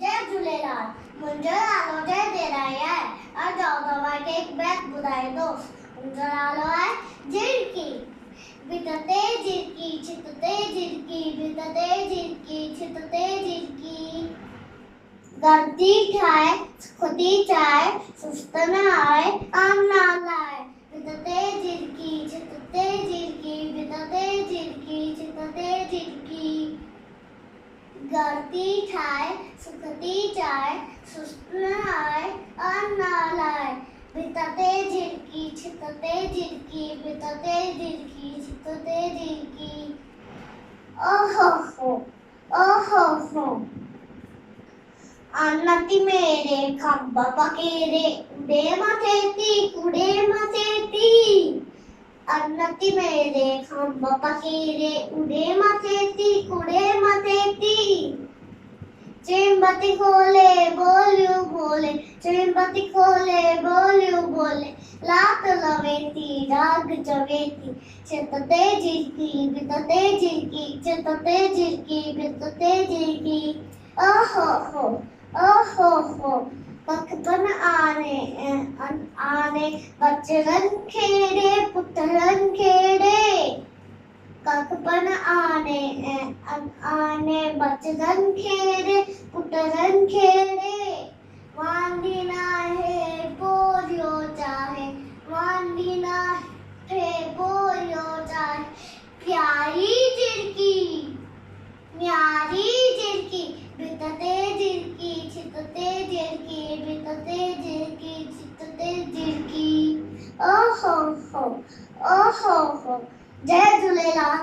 जय झूलेलाल। मुंहिंजो नालो जय देराई आहे। अॼु आउं तव्हांखे हिकु बैत ॿुधाईंदुसि। मुंहिंजो नालो आहे झिरकी। भितते झिरकी, छितते झिरकी, भितते झिरकी, छितते झिरकी। गलती ठाहे, खुदी चाहे, सुस्त न आए, आम ना लाए। भितते झिरकी, छितते झिरकी, भितते झिरकी, छितते झिरकी। गलती ठाए, सुखती चाहे, सुस्त न आए, आम ना लाए। भितते झिरकी, छितते झिरकी, भितते झिरकी, छितते झिरकी। ओहो हो, ओहो हो। अन्नति मेरे खंबा पकेरे, उड़े मथेती, कुड़े मथेती। अन्नति मेरे खंबा पकेरे, उड़े मथेती, कुड़े मथेती। चेंबती खोले बोलियो बोले, चेंबती खोले बोलियो बोले। लात लवेती, राग जवेती। छितते झिरकी, भितते झिरकी, छितते झिरकी, भितते झिरकी। ओहो हो, ओहो हो। बचपन आने बचपन खेड़े, पुतरन खेड़े। बचपन आने बचपन खेड़े, पुतरन खेड़े। वांदी नाहे पोरियो चाहे, वांदी नाहे पोरियो चाहे। प्यारी झिरकी, न्यारी झिरकी। भितते झिरकी, छितते झिरकी, भितते झिरकी, छितते झिरकी। ओहो हो, ओहो हो। जय झूलेलाल।